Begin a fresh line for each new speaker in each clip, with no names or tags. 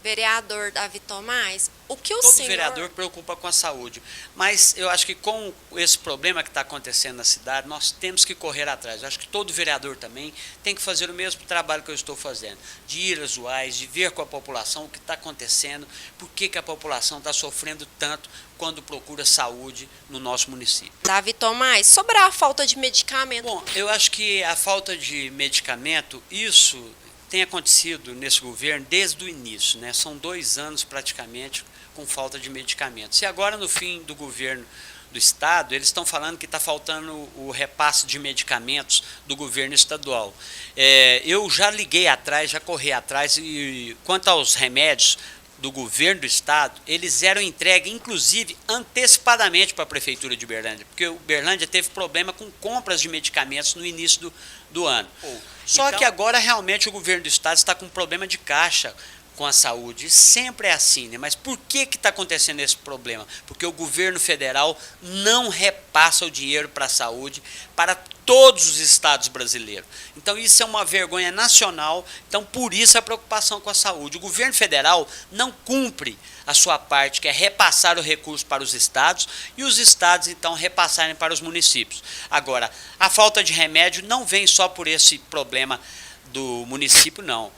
Vereador Davi Tomás, o que o
Todo
senhor...
vereador preocupa com a saúde, mas eu acho que com esse problema que está acontecendo na cidade, nós temos que correr atrás. Eu acho que todo vereador também tem que fazer o mesmo trabalho que eu estou fazendo, de ir às UAS, de ver com a população o que está acontecendo, por que a população está sofrendo tanto quando procura saúde no nosso município.
Davi Tomás, sobre a falta de medicamento.
Bom, eu acho que a falta de medicamento, isso tem acontecido nesse governo desde o início, né? São 2 anos praticamente com falta de medicamentos. E agora, no fim do governo do estado, eles estão falando que está faltando o repasse de medicamentos do governo estadual. Eu já liguei atrás, já corri atrás, e quanto aos remédios do governo do estado, eles eram entregues, inclusive, antecipadamente para a prefeitura de Uberlândia, porque Uberlândia teve problema com compras de medicamentos no início do ano. Só que agora, realmente, o governo do estado está com um problema de caixa com a saúde. Sempre é assim, né? Mas por que está acontecendo esse problema? Porque o governo federal não repassa o dinheiro para a saúde para todos os estados brasileiros. Então isso é uma vergonha nacional, então por isso a preocupação com a saúde. O governo federal não cumpre a sua parte, que é repassar o recurso para os estados, e os estados então repassarem para os municípios. Agora, a falta de remédio não vem só por esse problema do município, não.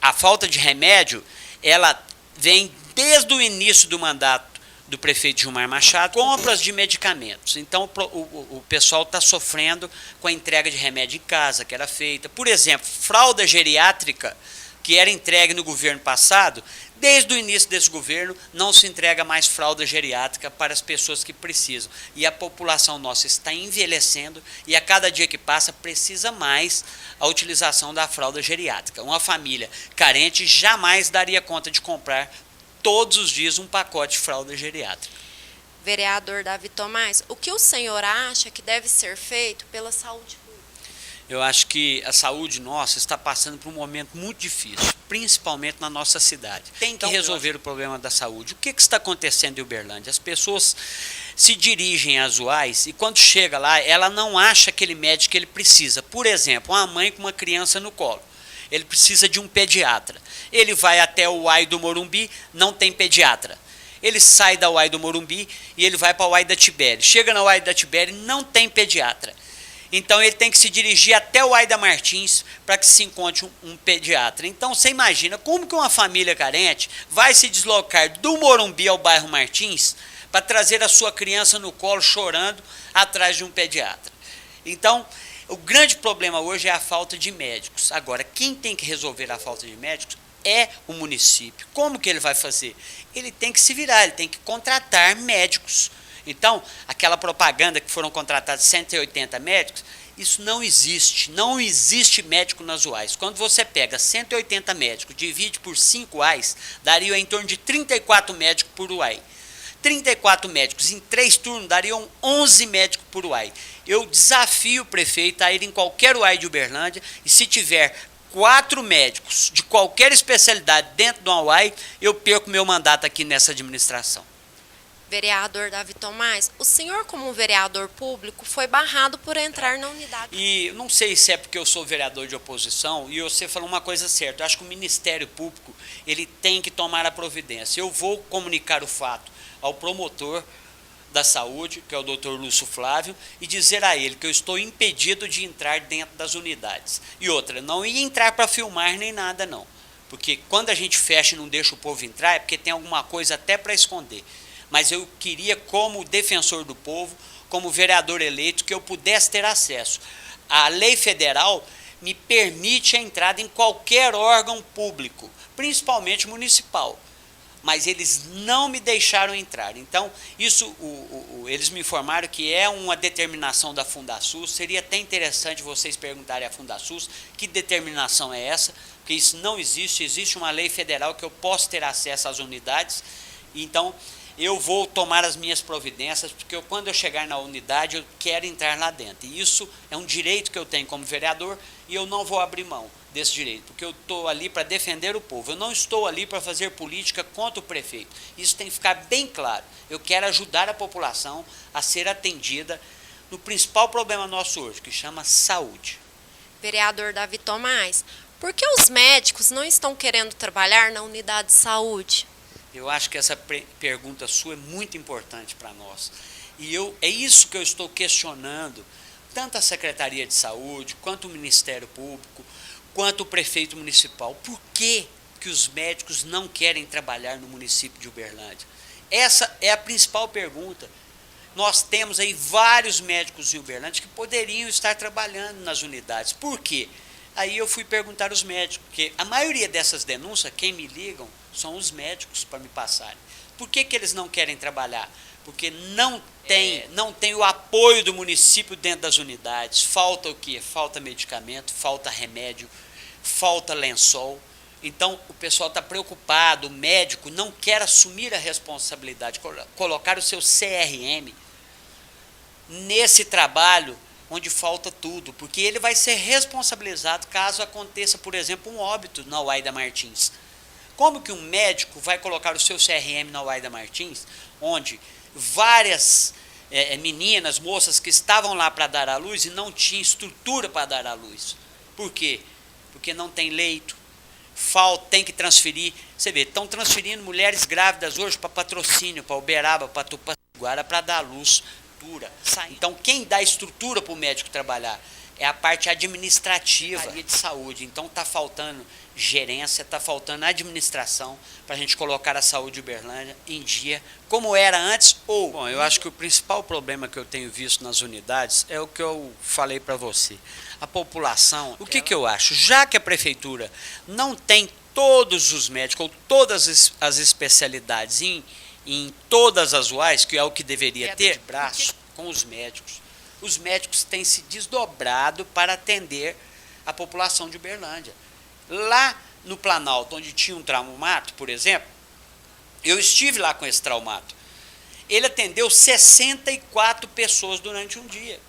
A falta de remédio, ela vem desde o início do mandato do prefeito Gilmar Machado, compras de medicamentos. Então, o pessoal está sofrendo com a entrega de remédio em casa, que era feita. Por exemplo, fralda geriátrica, que era entregue no governo passado, desde o início desse governo, não se entrega mais fralda geriátrica para as pessoas que precisam. E a população nossa está envelhecendo e a cada dia que passa precisa mais a utilização da fralda geriátrica. Uma família carente jamais daria conta de comprar todos os dias um pacote de fralda geriátrica.
Vereador Davi Tomás, o que o senhor acha que deve ser feito pela saúde pública?
Eu acho que a saúde nossa está passando por um momento muito difícil, principalmente na nossa cidade. Tem que resolver o problema da saúde. O que está acontecendo em Uberlândia? As pessoas se dirigem às UAS e quando chega lá, ela não acha aquele médico que ele precisa. Por exemplo, uma mãe com uma criança no colo. Ele precisa de um pediatra. Ele vai até o UAI do Morumbi, não tem pediatra. Ele sai da UAI do Morumbi e ele vai para a UAI da Tibério. Chega na UAI da Tibério, não tem pediatra. Então ele tem que se dirigir até o Aida Martins para que se encontre um pediatra. Então você imagina como que uma família carente vai se deslocar do Morumbi ao bairro Martins para trazer a sua criança no colo chorando atrás de um pediatra. Então o grande problema hoje é a falta de médicos. Agora, quem tem que resolver a falta de médicos é o município. Como que ele vai fazer? Ele tem que se virar, ele tem que contratar médicos. Então, aquela propaganda que foram contratados 180 médicos, isso não existe. Não existe médico nas UAS. Quando você pega 180 médicos, divide por 5 UAS, daria em torno de 34 médicos por UAI. 34 médicos em 3 turnos dariam 11 médicos por UAI. Eu desafio o prefeito a ir em qualquer UAI de Uberlândia e se tiver 4 médicos de qualquer especialidade dentro de uma UAI, eu perco meu mandato aqui nessa administração.
Vereador Davi Tomás, o senhor como vereador público foi barrado por entrar na unidade.
E não sei se é porque eu sou vereador de oposição, e você falou uma coisa certa, eu acho que o Ministério Público ele tem que tomar a providência. Eu vou comunicar o fato ao promotor da saúde, que é o Dr. Lúcio Flávio, e dizer a ele que eu estou impedido de entrar dentro das unidades. E outra, não ia entrar para filmar nem nada não, porque quando a gente fecha e não deixa o povo entrar é porque tem alguma coisa até para esconder. Mas eu queria, como defensor do povo, como vereador eleito, que eu pudesse ter acesso. A lei federal me permite a entrada em qualquer órgão público, principalmente municipal. Mas eles não me deixaram entrar. Então, isso, eles me informaram que é uma determinação da Fundasus. Seria até interessante vocês perguntarem à Fundasus que determinação é essa, porque isso não existe. Existe uma lei federal que eu posso ter acesso às unidades. Então, eu vou tomar as minhas providências, porque quando eu chegar na unidade, eu quero entrar lá dentro. E isso é um direito que eu tenho como vereador e eu não vou abrir mão desse direito, porque eu estou ali para defender o povo. Eu não estou ali para fazer política contra o prefeito. Isso tem que ficar bem claro. Eu quero ajudar a população a ser atendida no principal problema nosso hoje, que chama saúde.
Vereador Davi Tomás, Por que os médicos não estão querendo trabalhar na unidade de saúde?
Eu acho que essa pergunta sua é muito importante para nós. E é isso que eu estou questionando, tanto a Secretaria de Saúde, quanto o Ministério Público, quanto o prefeito municipal. Por que os médicos não querem trabalhar no município de Uberlândia? Essa é a principal pergunta. Nós temos aí vários médicos em Uberlândia que poderiam estar trabalhando nas unidades. Por quê? Aí eu fui perguntar aos médicos, porque a maioria dessas denúncias, quem me ligam, são os médicos para me passarem. Por que eles não querem trabalhar? Porque não tem o apoio do município dentro das unidades. Falta o quê? Falta medicamento, falta remédio, falta lençol. Então, o pessoal está preocupado, o médico não quer assumir a responsabilidade, colocar o seu CRM nesse trabalho onde falta tudo, porque ele vai ser responsabilizado caso aconteça, por exemplo, um óbito na Uaida Martins. Como que um médico vai colocar o seu CRM na Uaida Martins, onde várias meninas, moças que estavam lá para dar à luz e não tinham estrutura para dar à luz? Por quê? Porque não tem leito. Tem que transferir. Você vê, estão transferindo mulheres grávidas hoje para Patrocínio, para Uberaba, para Tupaciguara, para dar luz dura. Então, quem dá estrutura para o médico trabalhar é a parte administrativa de saúde. Então, está faltando gerência, está faltando administração para a gente colocar a saúde de Uberlândia em dia, como era antes. Bom, eu acho que o principal problema que eu tenho visto nas unidades é o que eu falei para você. A população, o que eu acho? Já que a prefeitura não tem todos os médicos, ou todas as especialidades em todas as UAIs, que é o que deveria ter, de braço com os médicos têm se desdobrado para atender a população de Uberlândia. Lá no Planalto, onde tinha um traumato, por exemplo, eu estive lá com esse traumato. Ele atendeu 64 pessoas durante um dia.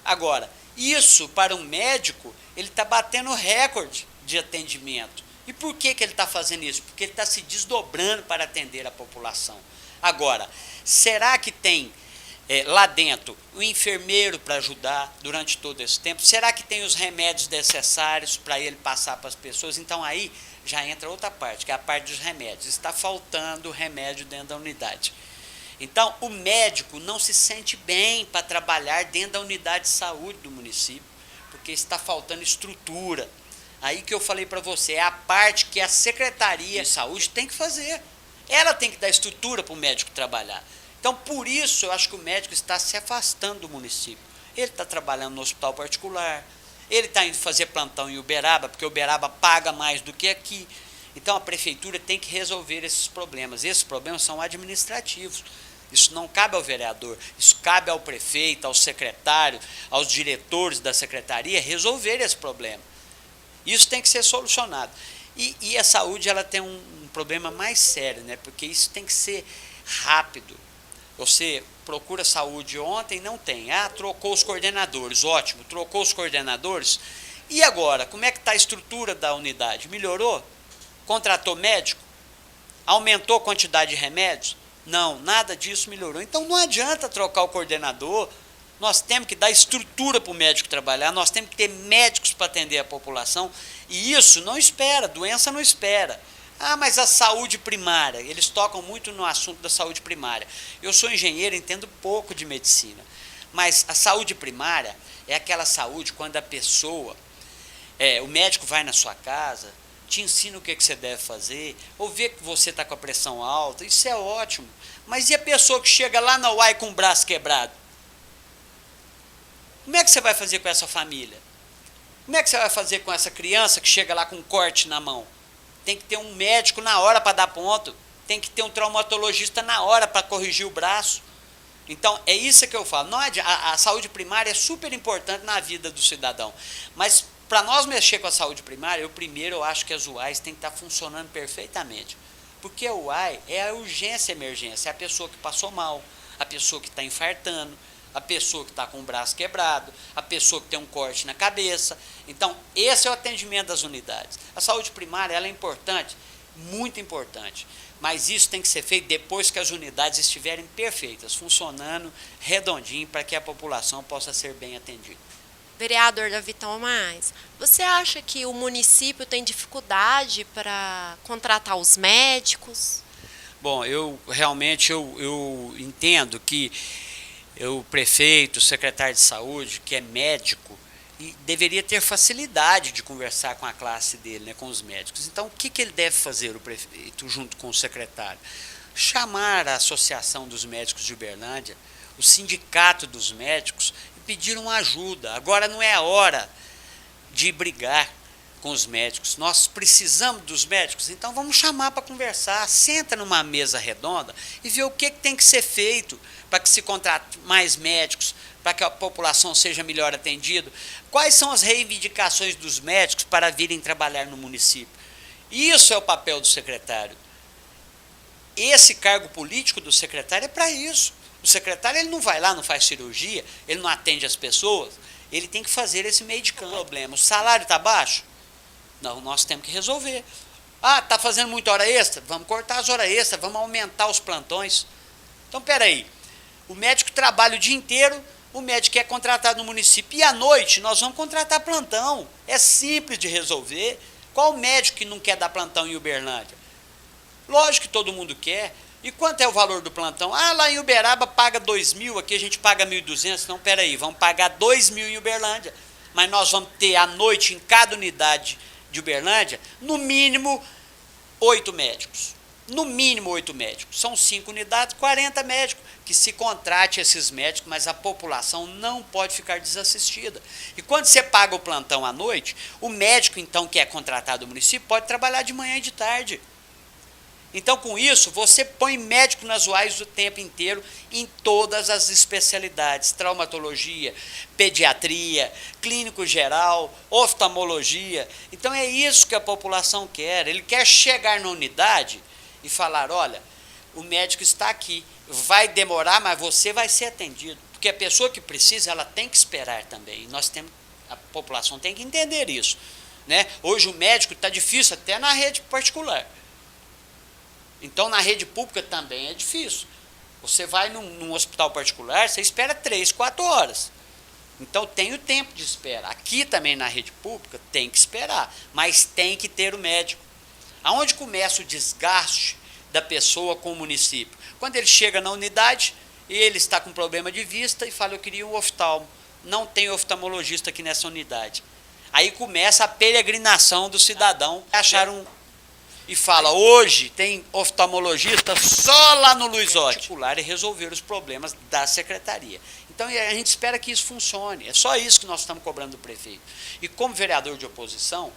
Agora, isso, para um médico, ele está batendo recorde de atendimento. E por que ele está fazendo isso? Porque ele está se desdobrando para atender a população. Agora, será que tem lá dentro o enfermeiro para ajudar durante todo esse tempo? Será que tem os remédios necessários para ele passar para as pessoas? Então aí já entra outra parte, que é a parte dos remédios. Está faltando remédio dentro da unidade. Então, o médico não se sente bem para trabalhar dentro da unidade de saúde do município, porque está faltando estrutura. Aí que eu falei para você, é a parte que a Secretaria de Saúde tem que fazer. Ela tem que dar estrutura para o médico trabalhar. Então, por isso, eu acho que o médico está se afastando do município. Ele está trabalhando no hospital particular, ele está indo fazer plantão em Uberaba, porque Uberaba paga mais do que aqui. Então, a prefeitura tem que resolver esses problemas. Esses problemas são administrativos. Isso não cabe ao vereador, isso cabe ao prefeito, ao secretário, aos diretores da secretaria resolver esse problema. Isso tem que ser solucionado. E a saúde ela tem um problema mais sério, né? Porque isso tem que ser rápido. Você procura saúde ontem, não tem. Trocou os coordenadores, ótimo, trocou os coordenadores. E agora, como é que está a estrutura da unidade? Melhorou? Contratou médico? Aumentou a quantidade de remédios? Não, nada disso melhorou. Então não adianta trocar o coordenador, nós temos que dar estrutura para o médico trabalhar, nós temos que ter médicos para atender a população, e isso não espera, doença não espera. Mas a saúde primária, eles tocam muito no assunto da saúde primária. Eu sou engenheiro, entendo pouco de medicina, mas a saúde primária é aquela saúde quando a pessoa, o médico vai na sua casa, te ensina o que você deve fazer, ou vê que você está com a pressão alta, isso é ótimo. Mas e a pessoa que chega lá na UAI com o braço quebrado? Como é que você vai fazer com essa família? Como é que você vai fazer com essa criança que chega lá com um corte na mão? Tem que ter um médico na hora para dar ponto, tem que ter um traumatologista na hora para corrigir o braço. Então, é isso que eu falo. A saúde primária é super importante na vida do cidadão, mas para nós mexer com a saúde primária, eu acho que as UAIs têm que estar funcionando perfeitamente. Porque a UAI é a urgência e emergência, é a pessoa que passou mal, a pessoa que está infartando, a pessoa que está com o braço quebrado, a pessoa que tem um corte na cabeça. Então, esse é o atendimento das unidades. A saúde primária ela é importante, muito importante, mas isso tem que ser feito depois que as unidades estiverem perfeitas, funcionando redondinho, para que a população possa ser bem atendida.
Vereador Davi Tomás, você acha que o município tem dificuldade para contratar os médicos?
Bom, eu realmente eu entendo que o prefeito, o secretário de saúde, que é médico, e deveria ter facilidade de conversar com a classe dele, né, com os médicos. Então, o que ele deve fazer, o prefeito, junto com o secretário? Chamar a Associação dos Médicos de Uberlândia, o Sindicato dos Médicos, e pedir uma ajuda. Agora não é a hora de brigar com os médicos. Nós precisamos dos médicos, então vamos chamar para conversar. Senta numa mesa redonda e vê o que tem que ser feito para que se contrate mais médicos, para que a população seja melhor atendida. Quais são as reivindicações dos médicos para virem trabalhar no município? Isso é o papel do secretário. Esse cargo político do secretário é para isso. O secretário ele não vai lá, não faz cirurgia, ele não atende as pessoas, ele tem que fazer esse meio de campo. O problema, o salário está baixo? Não, nós temos que resolver. Ah, está fazendo muita hora extra? Vamos cortar as horas extras, vamos aumentar os plantões. Então, peraí, o médico trabalha o dia inteiro, o médico é contratado no município, e à noite nós vamos contratar plantão. É simples de resolver. Qual médico que não quer dar plantão em Uberlândia? Lógico que todo mundo quer. E quanto é o valor do plantão? Ah, lá em Uberaba paga 2.000, aqui a gente paga 1.200. Então, peraí, vamos pagar 2.000 em Uberlândia. Mas nós vamos ter à noite, em cada unidade de Uberlândia, no mínimo 8 médicos. No mínimo 8 médicos. São 5 unidades, 40 médicos. Que se contrate esses médicos, mas a população não pode ficar desassistida. E quando você paga o plantão à noite, o médico, então, que é contratado do município, pode trabalhar de manhã e de tarde. Então, com isso, você põe médico nas UAIs o tempo inteiro em todas as especialidades, traumatologia, pediatria, clínico geral, oftalmologia. Então, é isso que a população quer. Ele quer chegar na unidade e falar, olha, o médico está aqui, vai demorar, mas você vai ser atendido. Porque a pessoa que precisa, ela tem que esperar também. E a população tem que entender isso, né? Hoje o médico está difícil até na rede particular. Então, na rede pública também é difícil. Você vai num hospital particular, você espera 3, 4 horas. Então, tem o tempo de espera. Aqui também na rede pública tem que esperar, mas tem que ter o médico. Aonde começa o desgaste da pessoa com o município? Quando ele chega na unidade, ele está com problema de vista e fala, eu queria um oftalmo. Não tem oftalmologista aqui nessa unidade. Aí começa a peregrinação do cidadão. Acharam e fala, hoje tem oftalmologista só lá no Luizotti. E resolver os problemas da secretaria. Então, a gente espera que isso funcione. É só isso que nós estamos cobrando do prefeito. E como vereador de oposição,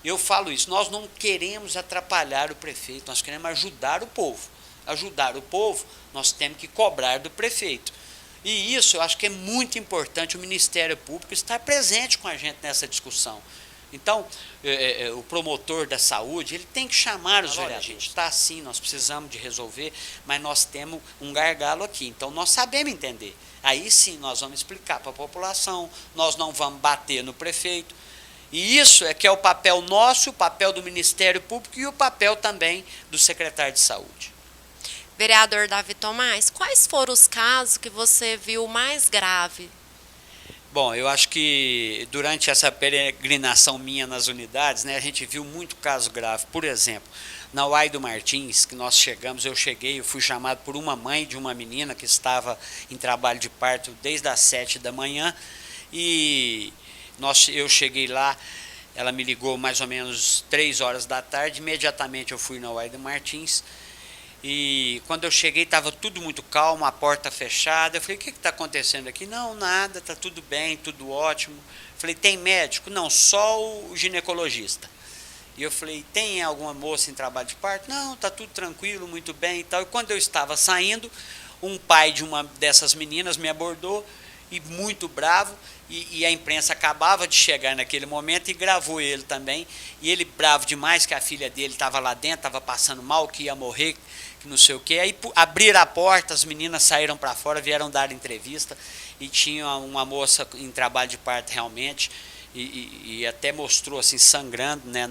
eu falo isso, nós não queremos atrapalhar o prefeito, nós queremos ajudar o povo. Ajudar o povo, nós temos que cobrar do prefeito. E isso eu acho que é muito importante o Ministério Público estar presente com a gente nessa discussão. Então, o promotor da saúde, ele tem que chamar os vereadores. A gente está assim, nós precisamos de resolver, mas nós temos um gargalo aqui. Então, nós sabemos entender. Aí sim, nós vamos explicar para a população, nós não vamos bater no prefeito. E isso é que é o papel nosso, o papel do Ministério Público e o papel também do secretário de Saúde.
Vereador Davi Tomás, quais foram os casos que você viu mais grave?
Bom, eu acho que durante essa peregrinação minha nas unidades, né, a gente viu muito caso grave. Por exemplo, na UAI do Martins, que nós chegamos, eu fui chamado por uma mãe de uma menina que estava em trabalho de parto desde as 7 da manhã, e eu cheguei lá, ela me ligou mais ou menos 3 horas da tarde, imediatamente eu fui na UAI do Martins, e quando eu cheguei estava tudo muito calmo, a porta fechada. Eu falei, o que está acontecendo aqui? Não, nada, está tudo bem, tudo ótimo. Eu falei, tem médico? Não, só o ginecologista. E eu falei, tem alguma moça em trabalho de parto? Não, está tudo tranquilo, muito bem e tal. E quando eu estava saindo, um pai de uma dessas meninas me abordou, e muito bravo, e a imprensa acabava de chegar naquele momento e gravou ele também. E ele bravo demais que a filha dele estava lá dentro, estava passando mal, que ia morrer, que não sei o quê. Aí abriram a porta, as meninas saíram para fora, vieram dar entrevista, e tinha uma moça em trabalho de parto realmente, e até mostrou assim, sangrando, né,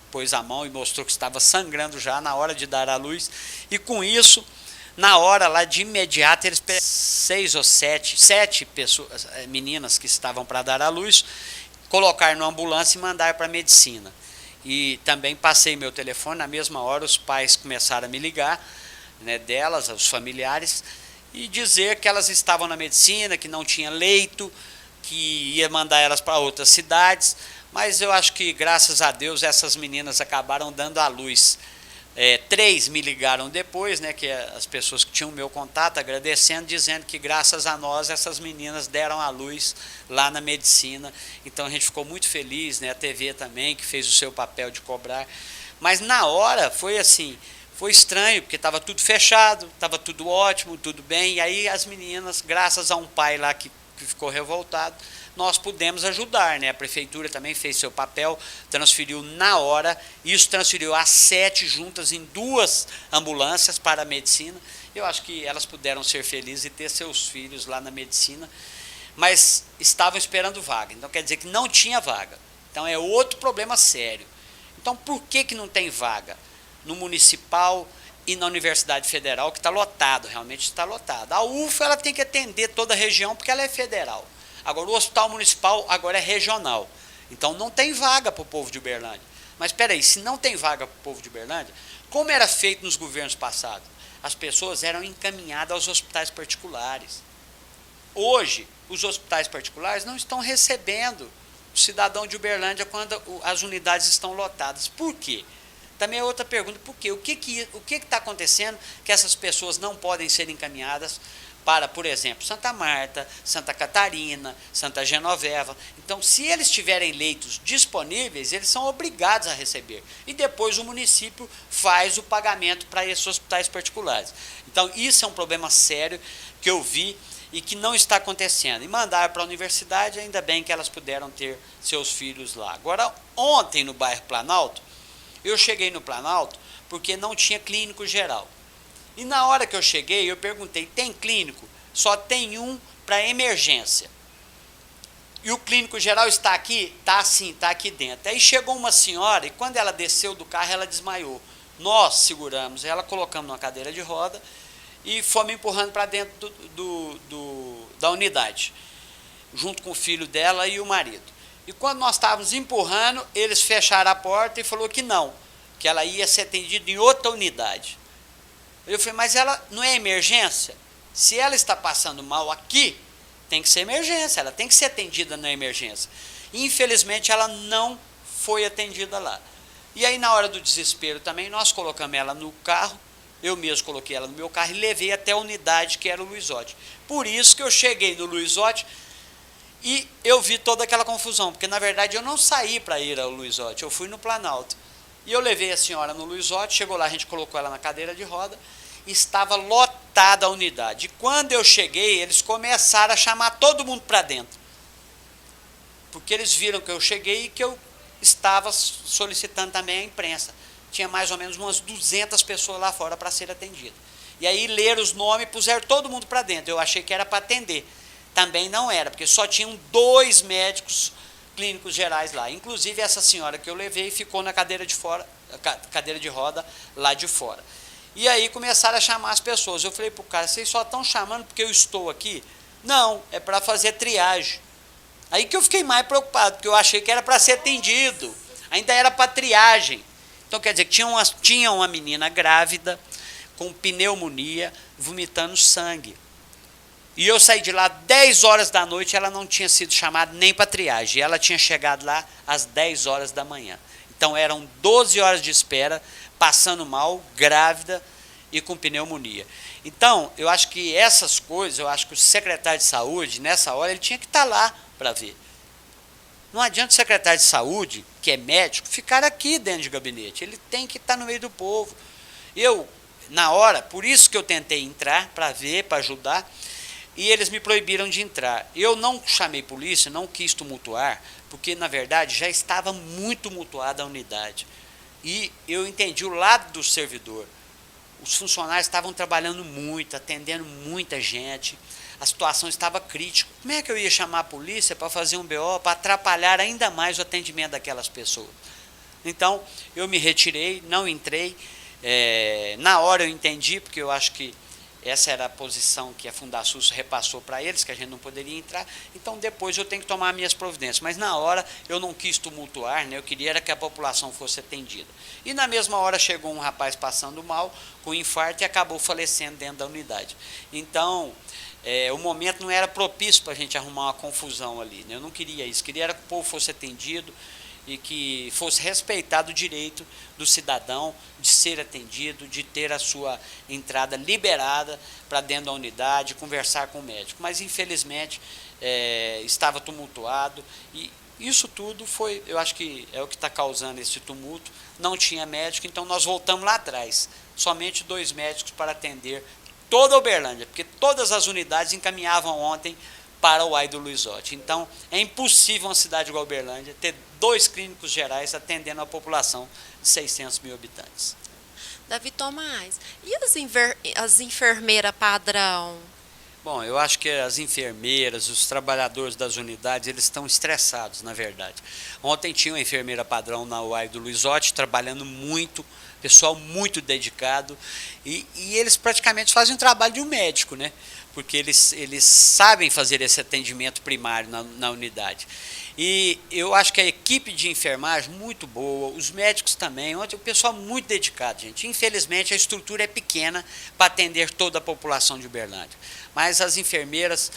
pôs a mão e mostrou que estava sangrando já na hora de dar à luz. E com isso, Na hora lá, de imediato, eles pegaram 6 ou 7 pessoas, meninas que estavam para dar à luz, colocaram na ambulância e mandaram para a medicina. E também passei meu telefone, na mesma hora os pais começaram a me ligar, né, delas, os familiares, e dizer que elas estavam na medicina, que não tinha leito, que ia mandar elas para outras cidades, mas eu acho que, graças a Deus, essas meninas acabaram dando à luz. 3 me ligaram depois, né, que as pessoas que tinham o meu contato, agradecendo, dizendo que graças a nós essas meninas deram à luz lá na medicina. Então a gente ficou muito feliz, né, a TV também, que fez o seu papel de cobrar. Mas na hora foi assim, foi estranho, porque estava tudo fechado, estava tudo ótimo, tudo bem, e aí as meninas, graças a um pai lá que ficou revoltado, nós pudemos ajudar, né? A prefeitura também fez seu papel, transferiu na hora, isso transferiu as 7 juntas em 2 ambulâncias para a medicina. Eu acho que elas puderam ser felizes e ter seus filhos lá na medicina, mas estavam esperando vaga, então quer dizer que não tinha vaga. Então é outro problema sério. Então por que não tem vaga no municipal e na Universidade Federal, que está lotado, realmente está lotado? A UFA ela tem que atender toda a região porque ela é federal. Agora, o hospital municipal agora é regional. Então, não tem vaga para o povo de Uberlândia. Mas, espera aí, se não tem vaga para o povo de Uberlândia, como era feito nos governos passados? As pessoas eram encaminhadas aos hospitais particulares. Hoje, os hospitais particulares não estão recebendo o cidadão de Uberlândia quando as unidades estão lotadas. Por quê? Também é outra pergunta, por quê? O que está acontecendo que essas pessoas não podem ser encaminhadas para, por exemplo, Santa Marta, Santa Catarina, Santa Genoveva? Então, se eles tiverem leitos disponíveis, eles são obrigados a receber. E depois o município faz o pagamento para esses hospitais particulares. Então, isso é um problema sério que eu vi e que não está acontecendo. E mandar para a universidade, ainda bem que elas puderam ter seus filhos lá. Agora, ontem no bairro Planalto, eu cheguei no Planalto porque não tinha clínico geral. E na hora que eu cheguei, eu perguntei, tem clínico? Só tem um para emergência. E o clínico geral está aqui? Está sim, está aqui dentro. Aí chegou uma senhora e quando ela desceu do carro, ela desmaiou. Nós seguramos ela, colocamos numa cadeira de roda e fomos empurrando para dentro da unidade, junto com o filho dela e o marido. E quando nós estávamos empurrando, eles fecharam a porta e falou que não, que ela ia ser atendida em outra unidade. Eu falei, mas ela não é emergência? Se ela está passando mal aqui, tem que ser emergência, ela tem que ser atendida na emergência. E, infelizmente, ela não foi atendida lá. E aí, na hora do desespero também, nós colocamos ela no carro, eu mesmo coloquei ela no meu carro e levei até a unidade que era o Luizotti. Por isso que eu cheguei no Luizotti e eu vi toda aquela confusão, porque, na verdade, eu não saí para ir ao Luizotti, eu fui no Planalto. E eu levei a senhora no Luizotti, chegou lá, a gente colocou ela na cadeira de roda, estava lotada a unidade. E quando eu cheguei, eles começaram a chamar todo mundo para dentro. Porque eles viram que eu cheguei e que eu estava solicitando também a imprensa. Tinha mais ou menos umas 200 pessoas lá fora para ser atendida. E aí leram os nomes e puseram todo mundo para dentro. Eu achei que era para atender. Também não era, porque só tinham 2 médicos clínicos gerais lá. Inclusive essa senhora que eu levei ficou na cadeira de roda lá de fora. E aí começaram a chamar as pessoas. Eu falei para o cara, vocês só estão chamando porque eu estou aqui? Não, é para fazer triagem. Aí que eu fiquei mais preocupado, porque eu achei que era para ser atendido. Ainda era para triagem. Então quer dizer que tinha uma menina grávida, com pneumonia, vomitando sangue. E eu saí de lá 10 horas da noite, ela não tinha sido chamada nem para triagem. Ela tinha chegado lá às 10 horas da manhã. Então eram 12 horas de espera, passando mal, grávida e com pneumonia. Então, eu acho que essas coisas, eu acho que o secretário de saúde, nessa hora, ele tinha que estar lá para ver. Não adianta o secretário de saúde, que é médico, ficar aqui dentro de gabinete. Ele tem que estar no meio do povo. Eu, na hora, por isso que eu tentei entrar, para ver, para ajudar, e eles me proibiram de entrar. Eu não chamei polícia, não quis tumultuar, porque, na verdade, já estava muito tumultuada a unidade. E eu entendi o lado do servidor. Os funcionários estavam trabalhando muito, atendendo muita gente. A situação estava crítica. Como é que eu ia chamar a polícia para fazer um BO, para atrapalhar ainda mais o atendimento daquelas pessoas? Então, eu me retirei, não entrei. Na hora eu entendi, porque eu acho que Essa era a posição que a Fundasus repassou para eles, que a gente não poderia entrar. Então depois eu tenho que tomar minhas providências. Mas na hora eu não quis tumultuar, né? Eu queria era que a população fosse atendida. E na mesma hora chegou um rapaz passando mal, com infarto, e acabou falecendo dentro da unidade. Então o momento não era propício para a gente arrumar uma confusão ali, né? Eu não queria isso, queria era que o povo fosse atendido e que fosse respeitado o direito do cidadão de ser atendido, de ter a sua entrada liberada para dentro da unidade, conversar com o médico. Mas, infelizmente, estava tumultuado e isso tudo foi, eu acho que é o que está causando esse tumulto. Não tinha médico, então nós voltamos lá atrás. Somente 2 médicos para atender toda a Uberlândia, porque todas as unidades encaminhavam ontem para o Aido Luizotti. Então, é impossível uma cidade igual a Uberlândia ter 2 clínicos gerais atendendo a população de 600 mil habitantes.
Davi Tomás, e as enfermeiras padrão?
Bom, eu acho que as enfermeiras, os trabalhadores das unidades, eles estão estressados, na verdade. Ontem tinha uma enfermeira padrão na UAI do Luizotti, trabalhando muito, pessoal muito dedicado, e eles praticamente fazem o trabalho de um médico, né? Porque eles sabem fazer esse atendimento primário na unidade. E eu acho que a equipe de enfermagem muito boa, os médicos também, ontem o pessoal muito dedicado, gente. Infelizmente a estrutura é pequena para atender toda a população de Uberlândia. Mas as enfermeiras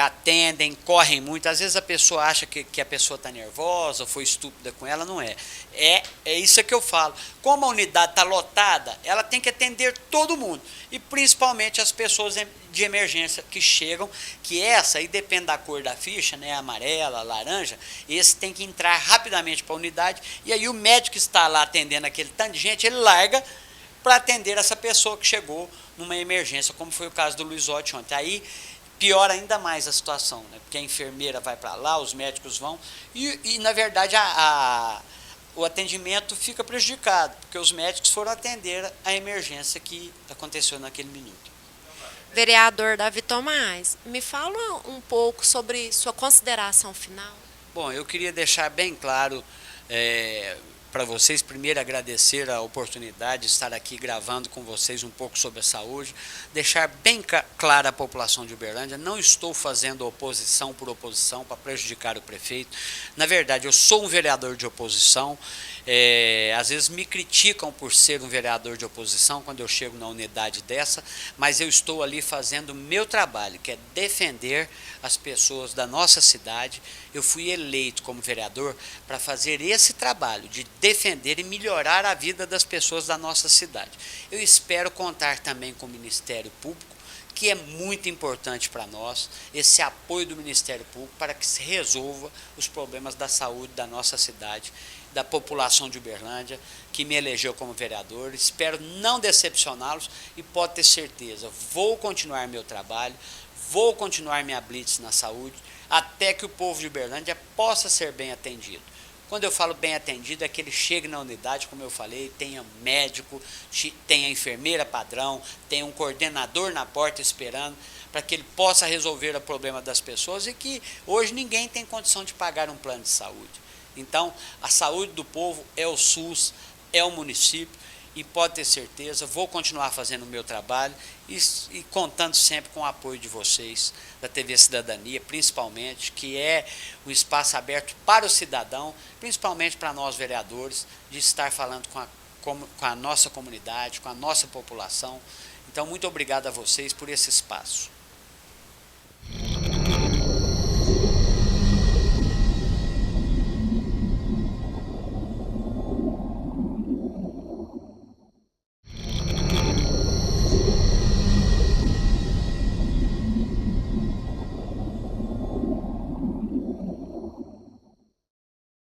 atendem, correm muito. Às vezes a pessoa acha que a pessoa está nervosa, foi estúpida com ela, não é. É isso que eu falo. Como a unidade está lotada, ela tem que atender todo mundo. E principalmente as pessoas de emergência que chegam, que essa aí depende da cor da ficha, né, amarela, laranja, esse tem que entrar rapidamente para a unidade, e aí o médico que está lá atendendo aquele tanto de gente, ele larga para atender essa pessoa que chegou numa emergência, como foi o caso do Luizotti ontem. Aí piora ainda mais a situação, né? Porque a enfermeira vai para lá, os médicos vão, e na verdade o atendimento fica prejudicado, porque os médicos foram atender a emergência que aconteceu naquele minuto.
Vereador Davi Tomás, me fala um pouco sobre sua consideração final.
Bom, eu queria deixar bem claro para vocês, primeiro agradecer a oportunidade de estar aqui gravando com vocês um pouco sobre a saúde, deixar bem clara a população de Uberlândia, não estou fazendo oposição por oposição para prejudicar o prefeito. Na verdade, eu sou um vereador de oposição, às vezes me criticam por ser um vereador de oposição quando eu chego na unidade dessa, mas eu estou ali fazendo o meu trabalho, que é defender as pessoas da nossa cidade. Eu fui eleito como vereador para fazer esse trabalho de defender e melhorar a vida das pessoas da nossa cidade. Eu espero contar também com o Ministério Público, que é muito importante para nós, esse apoio do Ministério Público para que se resolva os problemas da saúde da nossa cidade, da população de Uberlândia, que me elegeu como vereador. Espero não decepcioná-los e pode ter certeza, vou continuar meu trabalho, vou continuar minha blitz na saúde, até que o povo de Uberlândia possa ser bem atendido. Quando eu falo bem atendido, é que ele chegue na unidade, como eu falei, tenha médico, tenha enfermeira padrão, tenha um coordenador na porta esperando, para que ele possa resolver o problema das pessoas, e que hoje ninguém tem condição de pagar um plano de saúde. Então, a saúde do povo é o SUS, é o município, e pode ter certeza, vou continuar fazendo o meu trabalho e contando sempre com o apoio de vocês, da TV Cidadania, principalmente, que é um espaço aberto para o cidadão, principalmente para nós vereadores, de estar falando com a nossa comunidade, com a nossa população. Então, muito obrigado a vocês por esse espaço.